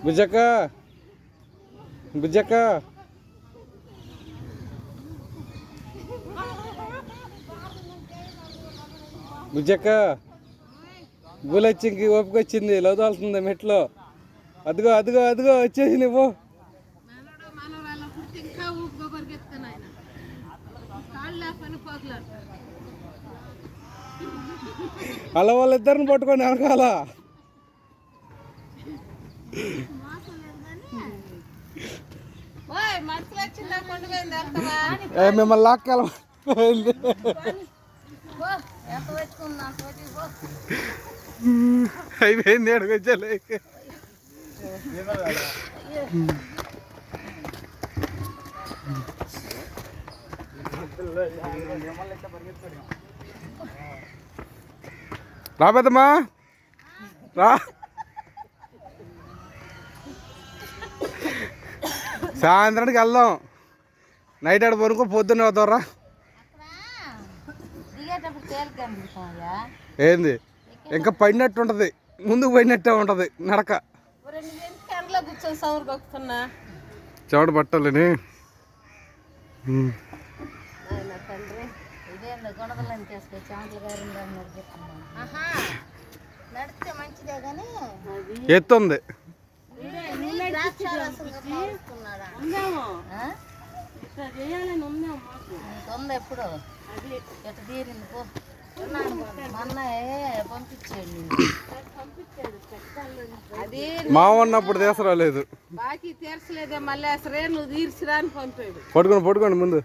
బుజ్జక్క బుజ్జక్క బుజ్జక్క గులొచ్చింకి ఓపిక వచ్చింది లవదాల్సింది మెట్లో అదిగో అదిగో అదిగో వచ్చేసి నువ్వు అలా వాళ్ళిద్దరిని పట్టుకొని వెనకాల మిమ్మల్ని లాక్కెళ్ళ అయిపోయింది అడుగొచ్చాలి రా పెద్దమ్మా రా సాయంత్రానికి వెళ్దాం నైట్ ఆడ పనుకో పొద్దున్న అవుతారా ఏంది ఇంకా పడినట్టు ఉంటుంది ముందుకు పడినట్టే ఉంటుంది నడక చెమట పట్టాలని ఎత్తుంది ఎప్పుడు ఎట్ట తీరింది పో మా ఉన్నప్పుడు తీసరాలేదు బాకీ తీర్చలేదే మళ్ళీ అసలే నువ్వు తీర్చిరా అని పంపాడు పట్టుకోండి పట్టుకోండి ముందు